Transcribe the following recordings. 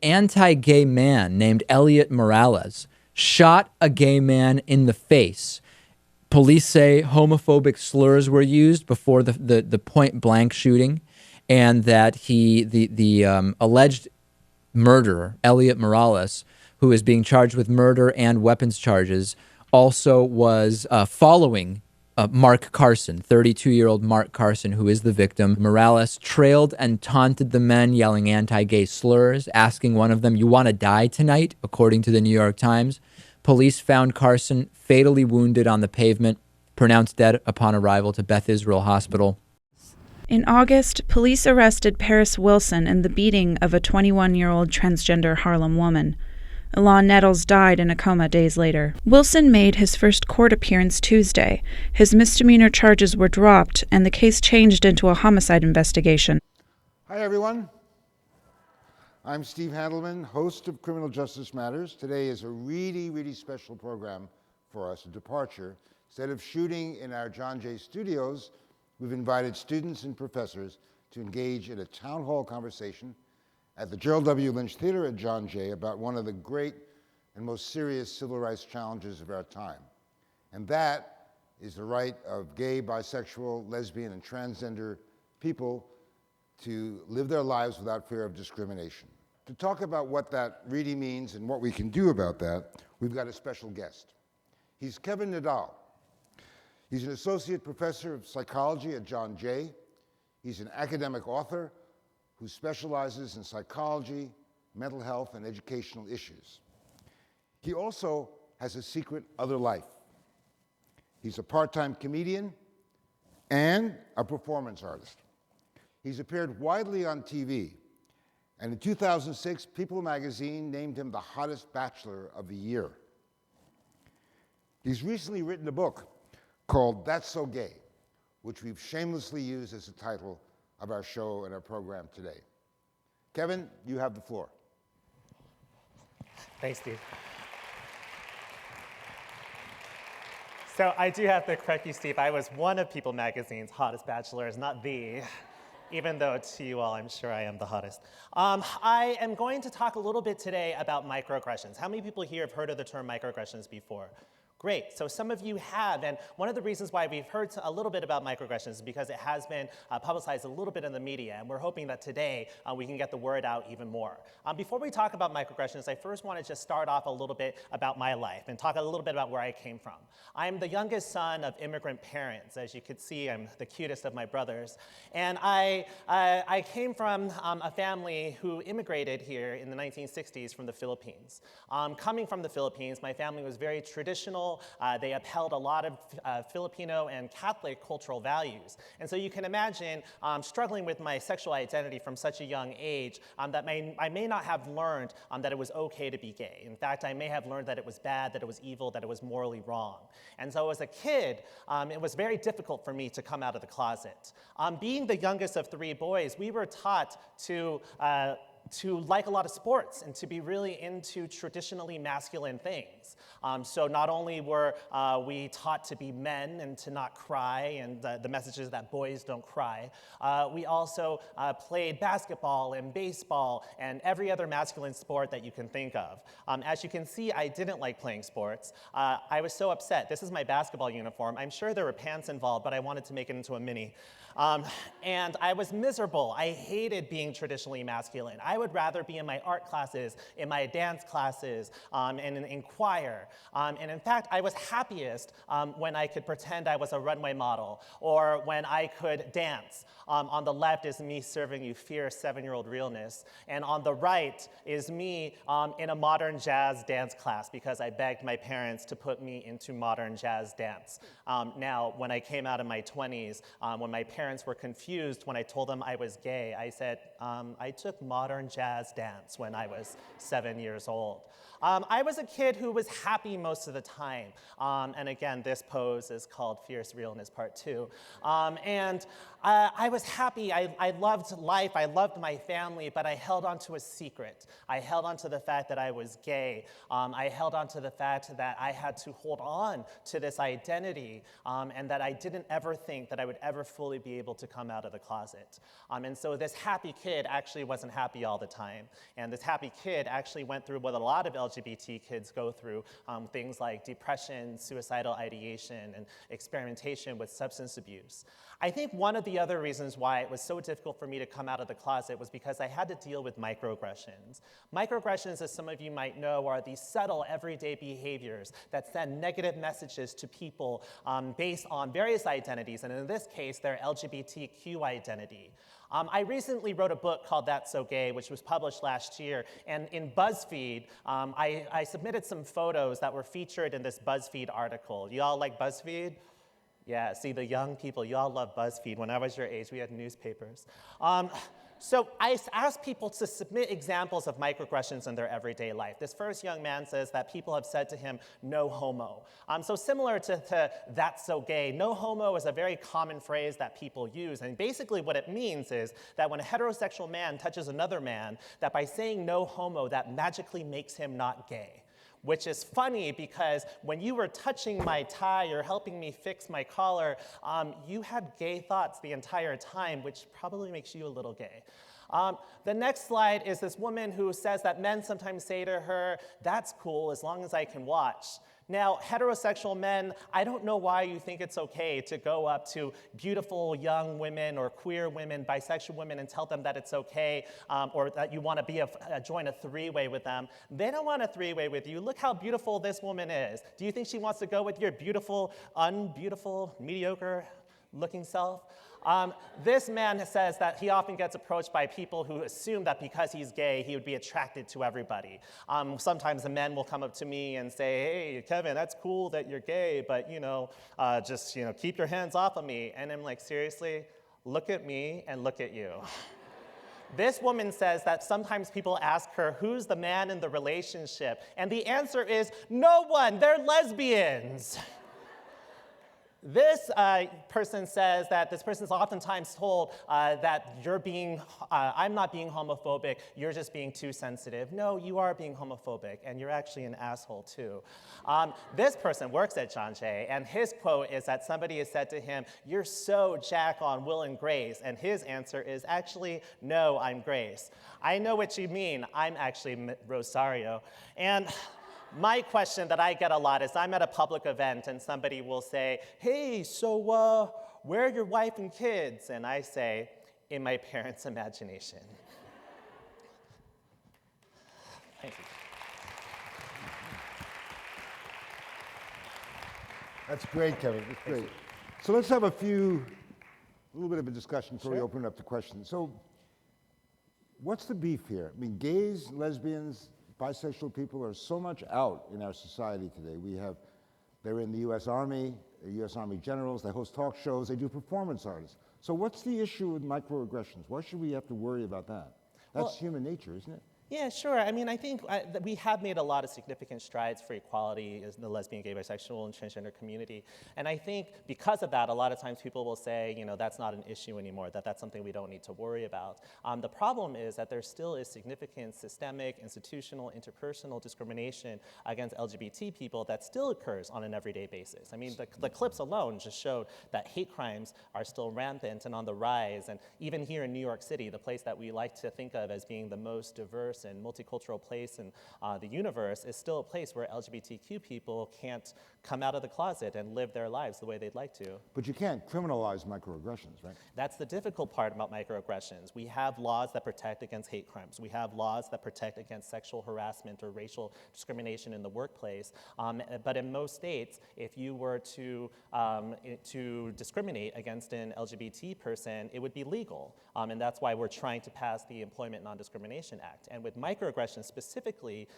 anti-gay man named Elliot Morales shot a gay man in the face. Police say homophobic slurs were used before the point blank shooting, and that the alleged murderer, Elliot Morales, who is being charged with murder and weapons charges, also was following Mark Carson, 32-year-old Mark Carson, who is the victim. Morales trailed and taunted the men, yelling anti-gay slurs, asking one of them, "You want to die tonight?" according to the New York Times. Police found Carson fatally wounded on the pavement, pronounced dead upon arrival to Beth Israel Hospital. In August, police arrested Paris Wilson in the beating of a 21-year-old transgender Harlem woman. Alon Nettles died in a coma days later. Wilson made his first court appearance Tuesday. His misdemeanor charges were dropped, and the case changed into a homicide investigation. Hi, everyone. I'm Steve Handelman, host of Criminal Justice Matters. Today is a really special program for us, a departure. Instead of shooting in our John Jay studios, we've invited students and professors to engage in a town hall conversation at the Gerald W. Lynch Theater at John Jay about one of the great and most serious civil rights challenges of our time. And that is the right of gay, bisexual, lesbian, and transgender people to live their lives without fear of discrimination. To talk about what that really means and what we can do about that, we've got a special guest. He's Kevin Nadal. He's an associate professor of psychology at John Jay. He's an academic author who specializes in psychology, mental health, and educational issues. He also has a secret other life. He's a part-time comedian and a performance artist. He's appeared widely on TV, and in 2006, People magazine named him the hottest bachelor of the year. He's recently written a book called That's So Gay, which we've shamelessly used as the title of our show and our program today. Kevin, you have the floor. Thanks, Steve. So I do have to correct you, Steve. I was one of People magazine's hottest bachelors, not the, even though to you all, I'm sure I am the hottest. I am going to talk a little bit today about microaggressions. How many people here have heard of the term microaggressions before? Great, so some of you have, and one of the reasons why we've heard a little bit about microaggressions is because it has been publicized a little bit in the media, and we're hoping that today we can get the word out even more. Before we talk about microaggressions, I first want to just start off a little bit about my life and talk a little bit about where I came from. I'm the youngest son of immigrant parents. As you can see, I'm the cutest of my brothers, and I came from a family who immigrated here in the 1960s from the Philippines. Coming from the Philippines, my family was very traditional. They upheld a lot of Filipino and Catholic cultural values. And so you can imagine struggling with my sexual identity from such a young age that I may not have learned that it was okay to be gay. In fact, I may have learned that it was bad, that it was evil, that it was morally wrong. And so as a kid, it was very difficult for me to come out of the closet. Being the youngest of three boys, we were taught to like a lot of sports and to be really into traditionally masculine things. So not only were we taught to be men and to not cry, and the message is that boys don't cry, we also played basketball and baseball and every other masculine sport that you can think of. As you can see, I didn't like playing sports. I was so upset. This is my basketball uniform. I'm sure there were pants involved, but I wanted to make it into a mini. And I was miserable. I hated being traditionally masculine. I would rather be in my art classes, in my dance classes, and in choir. And in fact, I was happiest when I could pretend I was a runway model or when I could dance. On the left is me serving you fierce 7-year-old realness. And on the right is me in a modern jazz dance class because I begged my parents to put me into modern jazz dance. Now, when I came out in my 20s, when my parents were confused when I told them I was gay, I said, I took modern jazz dance when I was 7 years old. I was a kid who was happy most of the time. And again, this pose is called Fierce Realness Part 2. And I was happy. I loved life. I loved my family, but I held on to a secret. I held on to the fact that I was gay. I held on to the fact that I had to hold on to this identity and that I didn't ever think that I would ever fully be able to come out of the closet. And so this happy kid kid actually wasn't happy all the time. And this happy kid actually went through what a lot of LGBT kids go through, things like depression, suicidal ideation, and experimentation with substance abuse. I think one of the other reasons why it was so difficult for me to come out of the closet was because I had to deal with microaggressions. Microaggressions, as some of you might know, are these subtle everyday behaviors that send negative messages to people based on various identities, and in this case, their LGBTQ identity. I recently wrote a book called That's So Gay, which was published last year, and in BuzzFeed, I submitted some photos that were featured in this BuzzFeed article. You all like BuzzFeed? Yeah, see, the young people, you all love BuzzFeed. When I was your age, we had newspapers. So I asked people to submit examples of microaggressions in their everyday life. This first young man says that people have said to him, no homo. So similar to that's so gay, no homo is a very common phrase that people use. And basically what it means is that when a heterosexual man touches another man, that by saying no homo, that magically makes him not gay. Which is funny because when you were touching my tie or helping me fix my collar, you had gay thoughts the entire time, which probably makes you a little gay. The next slide is this woman who says that men sometimes say to her, that's cool as long as I can watch. Now, heterosexual men, I don't know why you think it's okay to go up to beautiful young women or queer women, bisexual women, and tell them that it's okay, or that you want to join a three-way with them. They don't want a three-way with you. Look how beautiful this woman is. Do you think she wants to go with your beautiful, unbeautiful, mediocre-looking self? This man says that he often gets approached by people who assume that because he's gay, he would be attracted to everybody. Sometimes the men will come up to me and say, hey, Kevin, that's cool that you're gay, but just keep your hands off of me. And I'm like, seriously, look at me and look at you. This woman says that sometimes people ask her, who's the man in the relationship? And the answer is, no one, they're lesbians. This person says that this person is oftentimes told that I'm not being homophobic, you're just being too sensitive. No, you are being homophobic, and you're actually an asshole too. This person works at John Jay, and his quote is that somebody has said to him, you're so Jack on Will and Grace, and his answer is actually, no, I'm Grace. I know what you mean, I'm actually Rosario. And my question that I get a lot is I'm at a public event and somebody will say, hey, so where are your wife and kids? And I say, in my parents' imagination. Thank you. That's great, Kevin. That's great. So let's have a little bit of a discussion before we open it up to questions. So what's the beef here? I mean, gays, lesbians, bisexual people are so much out in our society today. They're in the U.S. Army, U.S. Army generals, they host talk shows, they do performance artists. So what's the issue with microaggressions? Why should we have to worry about that? That's human nature, isn't it? Yeah, sure. I mean, I think we have made a lot of significant strides for equality in the lesbian, gay, bisexual, and transgender community. And I think because of that, a lot of times people will say, that's not an issue anymore, that's something we don't need to worry about. The problem is that there still is significant systemic, institutional, interpersonal discrimination against LGBT people that still occurs on an everyday basis. I mean, the clips alone just showed that hate crimes are still rampant and on the rise. And even here in New York City, the place that we like to think of as being the most diverse and multicultural place in the universe is still a place where LGBTQ people can't come out of the closet and live their lives the way they'd like to. But you can't criminalize microaggressions, right? That's the difficult part about microaggressions. We have laws that protect against hate crimes. We have laws that protect against sexual harassment or racial discrimination in the workplace. But in most states, if you were to discriminate against an LGBT person, it would be legal. And that's why we're trying to pass the Employment Non-Discrimination Act. And with microaggressions specifically,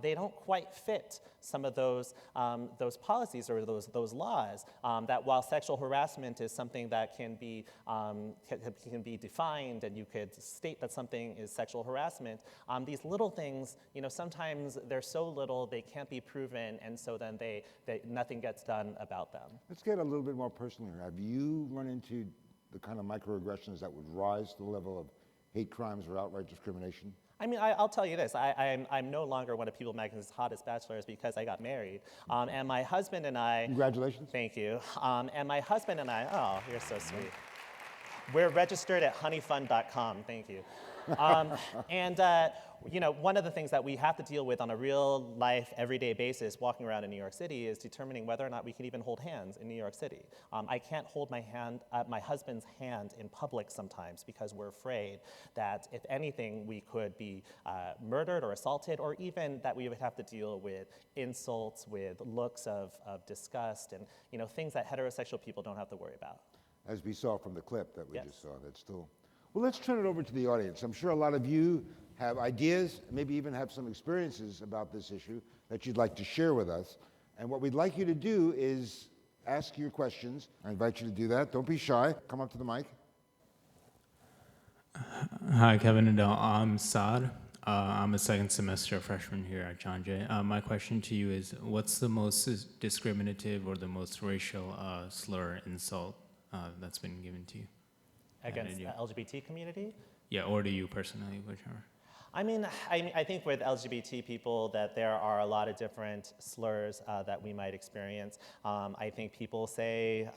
they don't quite fit some of those policies or those laws. That while sexual harassment is something that can be defined, and you could state that something is sexual harassment, these little things, sometimes they're so little they can't be proven, and so then nothing gets done about them. Let's get a little bit more personal here. Have you run into the kind of microaggressions that would rise to the level of hate crimes or outright discrimination? I mean, I'll tell you this. I'm no longer one of People Magazine's hottest bachelors because I got married. And my husband and I... Congratulations. Thank you. And my husband and I... Oh, you're so sweet. We're registered at honeyfund.com. Thank you. And one of the things that we have to deal with on a real life, everyday basis walking around in New York City is determining whether or not we can even hold hands in New York City. I can't hold my husband's hand in public sometimes because we're afraid that if anything, we could be murdered or assaulted, or even that we would have to deal with insults, with looks of disgust, and things that heterosexual people don't have to worry about. As we saw from the clip that we Yes. just saw, that's still. Well, let's turn it over to the audience. I'm sure a lot of you have ideas, maybe even have some experiences about this issue that you'd like to share with us. And what we'd like you to do is ask your questions. I invite you to do that. Don't be shy. Come up to the mic. Hi, Kevin and Adele. I'm Saad. I'm a second semester freshman here at John Jay. My question to you is, what's the most discriminative or the most racial slur, insult that's been given to you? Against the LGBT community? Yeah, or to you personally, whichever. I think with LGBT people that there are a lot of different slurs that we might experience. I think people say,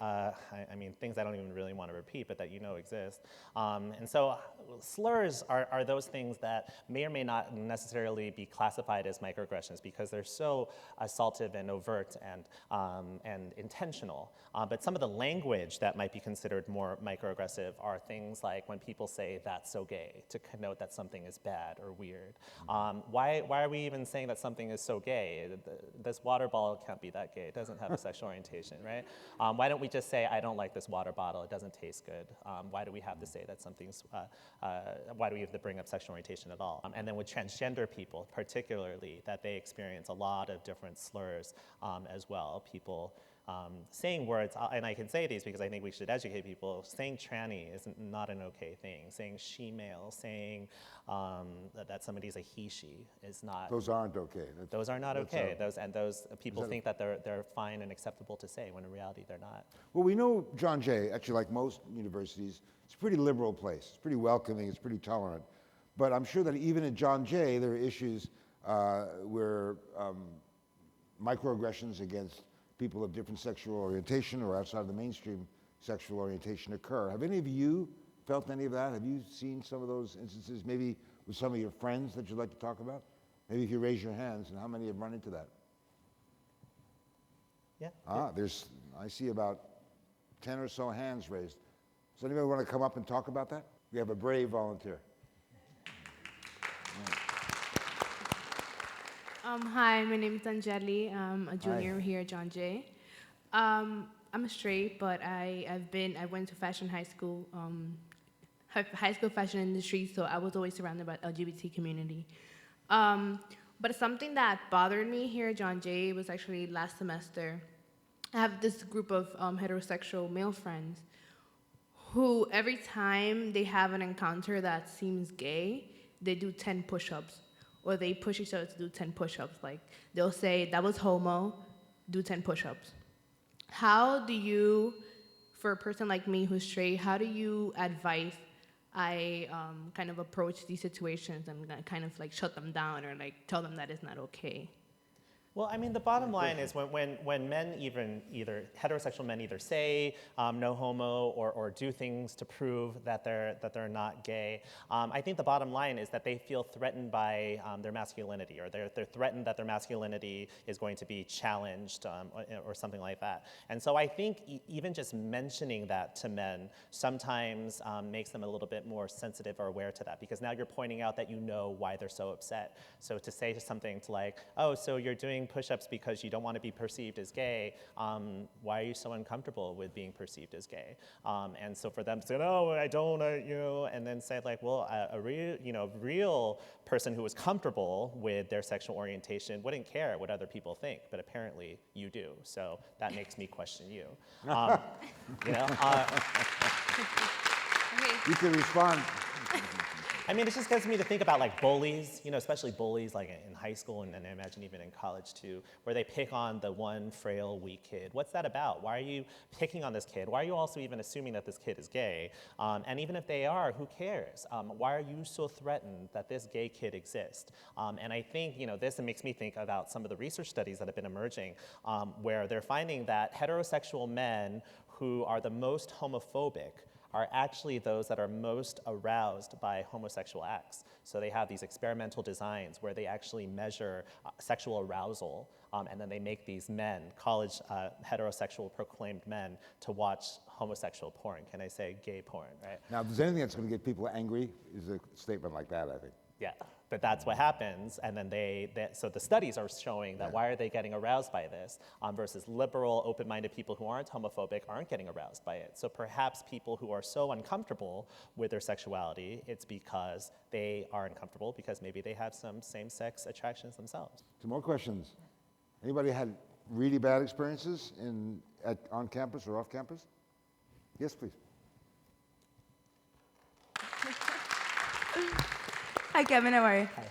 things I don't even really want to repeat, but that exist. And so slurs are those things that may or may not necessarily be classified as microaggressions because they're so assaultive and overt and intentional. But some of the language that might be considered more microaggressive are things like when people say, "That's so gay," to connote that something is bad or weird. Why are we even saying that something is so gay? This water bottle can't be that gay. It doesn't have a sexual orientation, right? Why don't we just say, "I don't like this water bottle. It doesn't taste good." Why do we have to say that something's, why do we have to bring up sexual orientation at all? And then with transgender people, particularly, that they experience a lot of different slurs as well. People saying words, and I can say these because I think we should educate people, saying tranny is not an okay thing. Saying she-male, saying that somebody's a he-she is not. Those aren't okay. Those are not okay. Those people think that they're fine and acceptable to say, when in reality they're not. Well, we know John Jay, actually like most universities, it's a pretty liberal place. It's pretty welcoming. It's pretty tolerant. But I'm sure that even at John Jay, there are issues where microaggressions against people of different sexual orientation or outside of the mainstream sexual orientation occur. Have any of you felt any of that? Have you seen some of those instances, maybe with some of your friends that you'd like to talk about? Maybe if you raise your hands, and how many have run into that? Yeah. I see about 10 or so hands raised. Does anybody want to come up and talk about that? We have a brave volunteer. Hi, my name is Anjali. I'm a junior here at John Jay. I'm straight, but I went to fashion high school, high school fashion industry, so I was always surrounded by LGBT community. But something that bothered me here at John Jay was actually last semester. I have this group of heterosexual male friends who every time they have an encounter that seems gay, they do 10 push-ups. Or they push each other to do 10 push-ups. Like, they'll say, "That was homo, do 10 push-ups." How do you, for a person like me who's straight, how do you advise I kind of approach these situations and kind of like shut them down or like tell them that it's not okay? Well, the bottom line is when men, either heterosexual men, either say no homo or do things to prove that they're not gay, I think the bottom line is that they feel threatened by their masculinity, or they're threatened that their masculinity is going to be challenged or something like that. And so I think even just mentioning that to men sometimes makes them a little bit more sensitive or aware to that, because now you're pointing out that you know why they're so upset. So to say something to like, "Oh, so you're doing push-ups because you don't want to be perceived as gay, why are you so uncomfortable with being perceived as gay?" And so for them to say, "No, I don't," and then say like, well, a real person who was comfortable with their sexual orientation wouldn't care what other people think, but apparently you do. So that makes me question you. You can respond. It just gets me to think about like bullies, especially bullies like in high school and I imagine even in college too, where they pick on the one frail, weak kid. What's that about? Why are you picking on this kid? Why are you also even assuming that this kid is gay? And even if they are, who cares? Why are you so threatened that this gay kid exists? And I think, this makes me think about some of the research studies that have been emerging where they're finding that heterosexual men who are the most homophobic are actually those that are most aroused by homosexual acts. So they have these experimental designs where they actually measure sexual arousal, and then they make these men, college heterosexual proclaimed men, to watch homosexual porn. Can I say gay porn, right? Now, if there's anything that's going to get people angry, is a statement like that, I think. Yeah, but that's what happens, and then so the studies are showing that why are they getting aroused by this versus liberal, open-minded people who aren't homophobic aren't getting aroused by it. So perhaps people who are so uncomfortable with their sexuality, it's because they are uncomfortable because maybe they have some same-sex attractions themselves. Two more questions. Anybody had really bad experiences on campus or off campus? Yes, please. Hi, Kevin. How are you? Hi,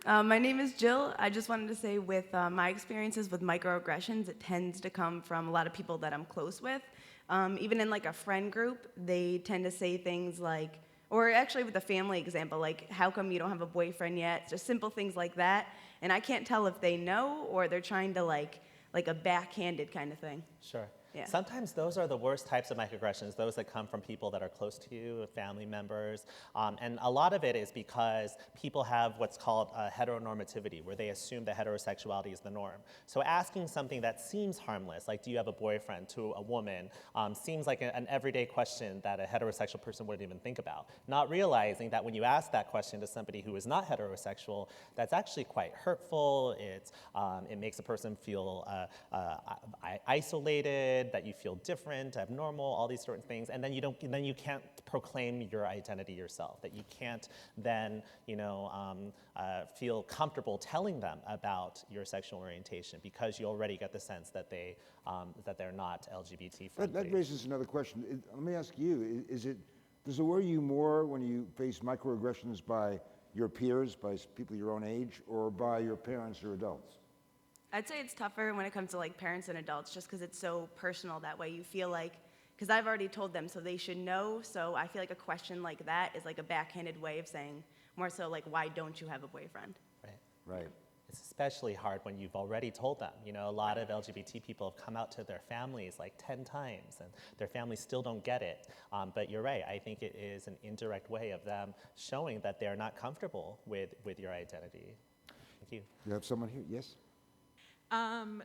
how are you? My name is Jill. I just wanted to say with my experiences with microaggressions, it tends to come from a lot of people that I'm close with. Even in like a friend group, they tend to say things like, or actually with a family example, like, how come you don't have a boyfriend yet? Just simple things like that. And I can't tell if they know or they're trying to like a backhanded kind of thing. Sure. Yeah. Sometimes those are the worst types of microaggressions, those that come from people that are close to you, family members. And a lot of it is because people have what's called heteronormativity, where they assume that heterosexuality is the norm. So asking something that seems harmless, like do you have a boyfriend, to a woman, seems like an everyday question that a heterosexual person wouldn't even think about. Not realizing that when you ask that question to somebody who is not heterosexual, that's actually quite hurtful. It makes a person feel isolated, that you feel different, abnormal, all these certain things, and then you can't proclaim your identity yourself. That you can't then feel comfortable telling them about your sexual orientation because you already get the sense that they're not LGBT friendly. That raises another question. Let me ask you: does it worry you more when you face microaggressions by your peers, by people your own age, or by your parents or adults? I'd say it's tougher when it comes to like parents and adults just because it's so personal that way. You feel like, because I've already told them, so they should know. So I feel like a question like that is like a backhanded way of saying more so like, why don't you have a boyfriend? Right. It's especially hard when you've already told them. A lot of LGBT people have come out to their families like 10 times, and their families still don't get it. But you're right. I think it is an indirect way of them showing that they're not comfortable with your identity. Thank you. You have someone here? Yes?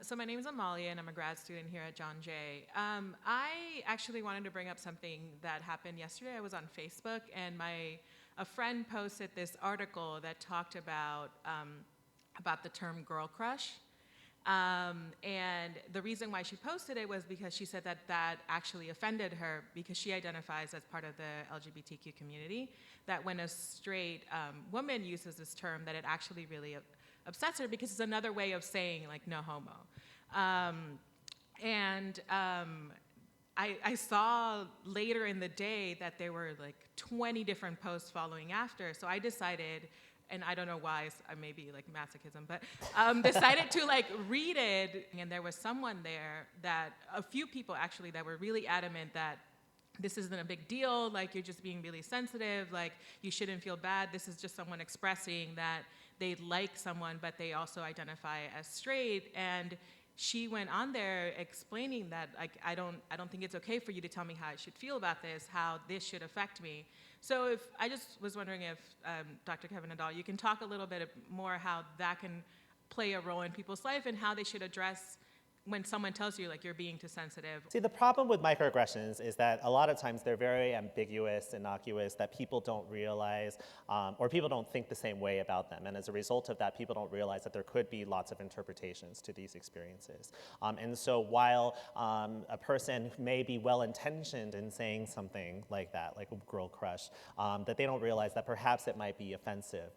So my name is Amalia, and I'm a grad student here at John Jay. I actually wanted to bring up something that happened yesterday. I was on Facebook, and a friend posted this article that talked about the term girl crush. And the reason why she posted it was because she said that actually offended her because she identifies as part of the LGBTQ community, that when a straight woman uses this term, that it actually really upsets her because it's another way of saying like no homo. I saw later in the day that there were like 20 different posts following after, so I decided, and I don't know why, I may be like masochism, but decided to like read it, and there was someone there that, a few people actually, that were really adamant that this isn't a big deal, like you're just being really sensitive, like you shouldn't feel bad, this is just someone expressing that they like someone, but they also identify as straight. And she went on there explaining that, like, I don't think it's okay for you to tell me how I should feel about this, how this should affect me. So I just was wondering if Dr. Kevin Nadal, you can talk a little bit more how that can play a role in people's life and how they should address when someone tells you like you're being too sensitive. See, the problem with microaggressions is that a lot of times they're very ambiguous, innocuous, that people don't realize, or people don't think the same way about them. And as a result of that, people don't realize that there could be lots of interpretations to these experiences. And so while a person may be well-intentioned in saying something like that, like a girl crush, that they don't realize that perhaps it might be offensive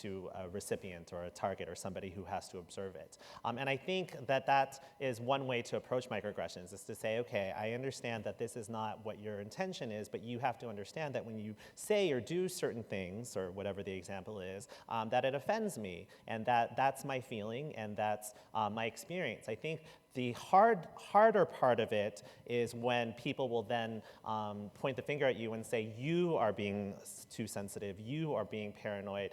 to a recipient or a target or somebody who has to observe it. And I think that is one way to approach microaggressions, is to say, okay, I understand that this is not what your intention is, but you have to understand that when you say or do certain things, or whatever the example is, that it offends me, and that's my feeling, and that's my experience. I think The harder part of it is when people will then point the finger at you and say, you are being too sensitive, you are being paranoid.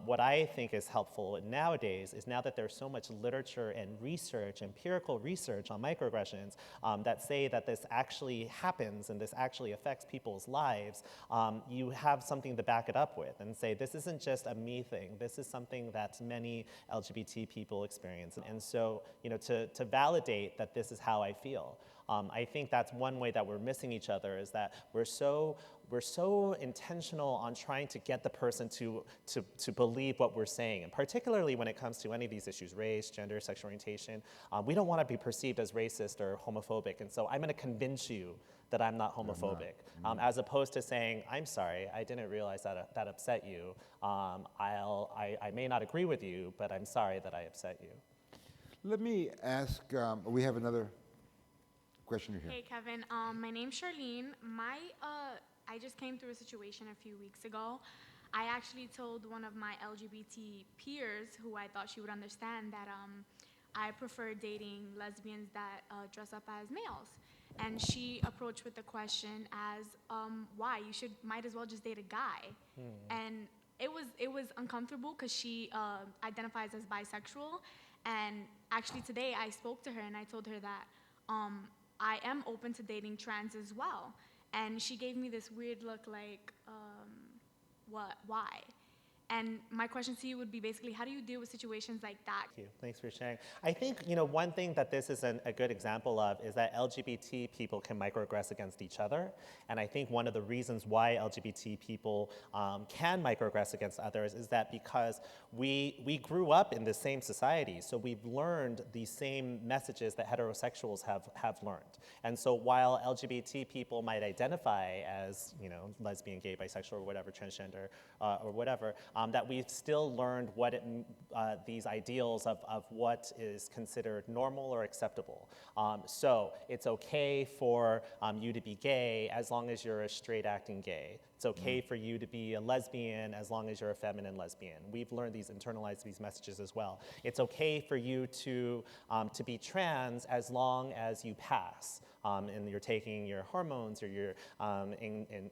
What I think is helpful nowadays is now that there's so much literature and research, empirical research on microaggressions that say that this actually happens and this actually affects people's lives, you have something to back it up with and say, this isn't just a me thing, this is something that many LGBT people experience. And so, to validate that this is how I feel. I think that's one way that we're missing each other, is that we're so intentional on trying to get the person to believe what we're saying, and particularly when it comes to any of these issues, race, gender, sexual orientation, we don't want to be perceived as racist or homophobic, and so I'm going to convince you that I'm not homophobic, as opposed to saying, I'm sorry, I didn't realize that upset you. I may not agree with you, but I'm sorry that I upset you. Let me ask, we have another question here. Hey, Kevin. My name's Charlene. I just came through a situation a few weeks ago. I actually told one of my LGBT peers, who I thought she would understand, that I prefer dating lesbians that dress up as males. And she approached with the question as, why? You might as well just date a guy. And it was uncomfortable because she identifies as bisexual. And actually today I spoke to her and I told her that I am open to dating trans as well. And she gave me this weird look like, what, why? And my question to you would be basically, how do you deal with situations like that? Thank you. Thanks for sharing. I think, one thing that this is a good example of is that LGBT people can microaggress against each other. And I think one of the reasons why LGBT people can microaggress against others is that because we grew up in the same society, so we've learned the same messages that heterosexuals have learned. And so while LGBT people might identify as, lesbian, gay, bisexual, or whatever, transgender, or whatever, that we've still learned what these ideals of what is considered normal or acceptable. So it's okay for you to be gay as long as you're a straight acting gay. It's okay for you to be a lesbian as long as you're a feminine lesbian. We've learned internalized these messages as well. It's okay for you to be trans as long as you pass. And you're taking your hormones or you're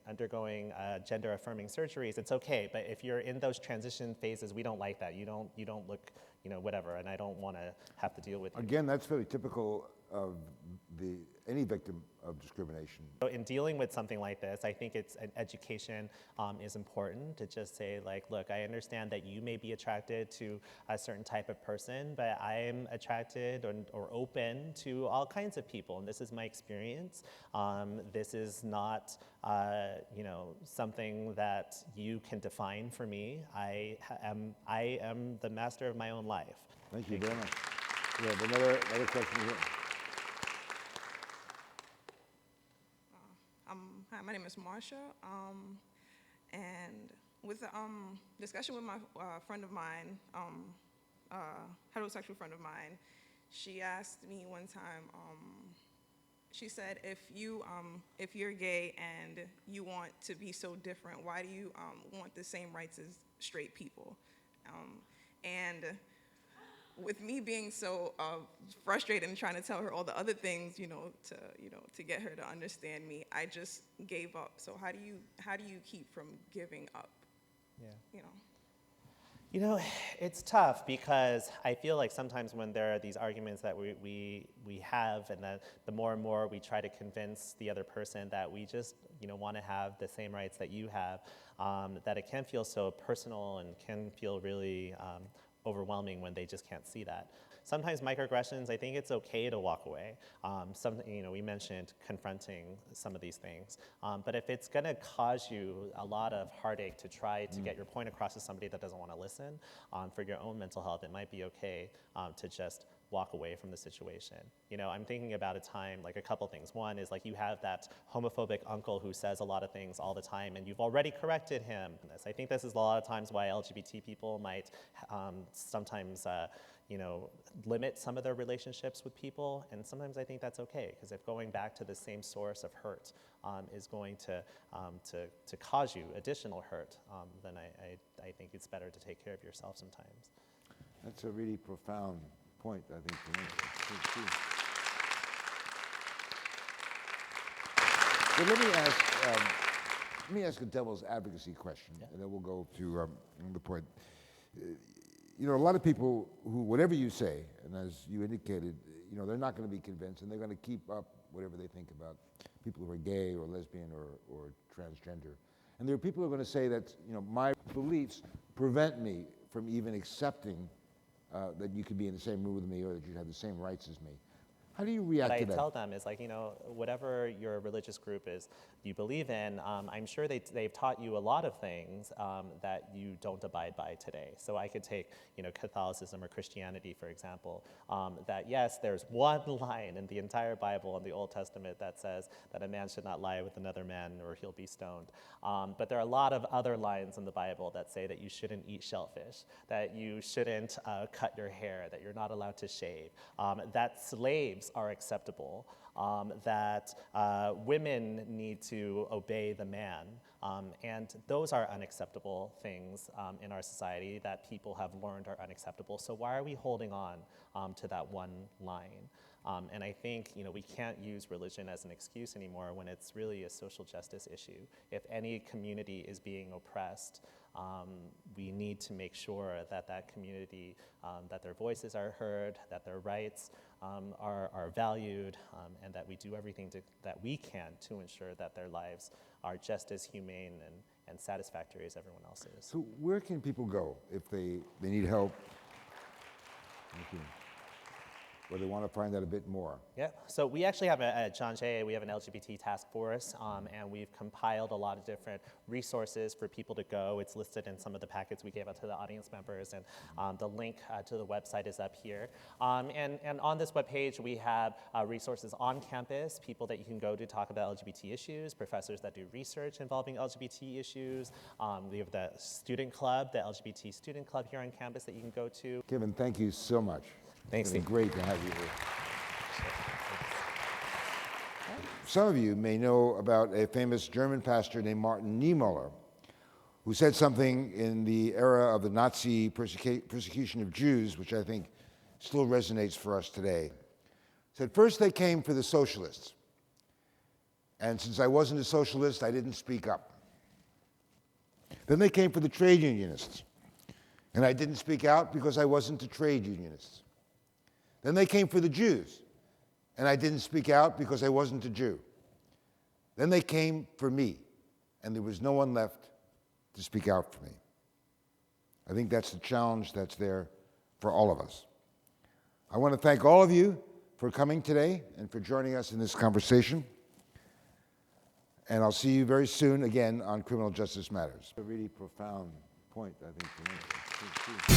undergoing gender-affirming surgeries, it's okay. But if you're in those transition phases, we don't like that. You don't look, whatever, and I don't want to have to deal with you. Again, that's very typical of any victim of discrimination. So in dealing with something like this, I think education is important, to just say, like, look, I understand that you may be attracted to a certain type of person, but I'm attracted or open to all kinds of people, and this is my experience. This is not, something that you can define for me. I am the master of my own life. Thank you very much. We have another question here. Hi, my name is Marsha, and with the discussion with my friend of mine, heterosexual friend of mine, she asked me one time, she said, if you're gay and you want to be so different, why do you want the same rights as straight people? And with me being so frustrated and trying to tell her all the other things, to get her to understand me, I just gave up. So how do you keep from giving up? Yeah. It's tough because I feel like sometimes when there are these arguments that we have, and that the more and more we try to convince the other person that we just want to have the same rights that you have, that it can feel so personal and can feel really overwhelming when they just can't see that. Sometimes microaggressions, I think it's okay to walk away. We mentioned confronting some of these things. But if it's gonna cause you a lot of heartache to try to get your point across to somebody that doesn't wanna listen, for your own mental health, it might be okay to just walk away from the situation. I'm thinking about a time, like a couple things. One is like you have that homophobic uncle who says a lot of things all the time and you've already corrected him. I think this is a lot of times why LGBT people might sometimes limit some of their relationships with people, and sometimes I think that's okay, because if going back to the same source of hurt is going to cause you additional hurt, then I think it's better to take care of yourself sometimes. That's a really profound point, I think, to make. Well, let me ask a devil's advocacy question, and then we'll go to the point. You know, a lot of people who, whatever you say, and as you indicated, you know, they're not going to be convinced, and they're going to keep up whatever they think about people who are gay or lesbian or transgender. And there are people who are going to say that, you know, my beliefs prevent me from even accepting that you could be in the same room with me or that you have the same rights as me. How do you react to that? What I tell them is, like, you know, whatever your religious group is you believe in, I'm sure they've taught you a lot of things that you don't abide by today. So I could take, you know, Catholicism or Christianity, for example, that yes, there's one line in the entire Bible in the Old Testament that says that a man should not lie with another man or he'll be stoned. But there are a lot of other lines in the Bible that say that you shouldn't eat shellfish, that you shouldn't cut your hair, that you're not allowed to shave, that slaves are acceptable, that women need to obey the man. And those are unacceptable things in our society that people have learned are unacceptable. So why are we holding on to that one line? And I think, you know, we can't use religion as an excuse anymore when it's really a social justice issue. If any community is being oppressed, we need to make sure that that community, that their voices are heard, that their rights are valued, and that we do everything that we can to ensure that their lives are just as humane and satisfactory as everyone else's. So where can people go if they need help? Or they want to find out a bit more? Yeah, so we actually have at John Jay, we have an LGBT task force, and we've compiled a lot of different resources for people to go. It's listed in some of the packets we gave out to the audience members, and the link to the website is up here. And on this webpage, we have resources on campus, people that you can go to talk about LGBT issues, professors that do research involving LGBT issues. We have the student club, the LGBT student club here on campus that you can go to. Kevin, thank you so much. Thanks, It's been Steve. great to have you here. Some of you may know about a famous German pastor named Martin Niemöller, who said something in the era of the Nazi persecution of Jews, which I think still resonates for us today. He said, first they came for the socialists, and since I wasn't a socialist, I didn't speak up. Then they came for the trade unionists, and I didn't speak out because I wasn't a trade unionist. Then they came for the Jews, and I didn't speak out because I wasn't a Jew. Then they came for me, and there was no one left to speak out for me. I think that's the challenge that's there for all of us. I want to thank all of you for coming today and for joining us in this conversation. And I'll see you very soon again on Criminal Justice Matters. A really profound point, I think, for me.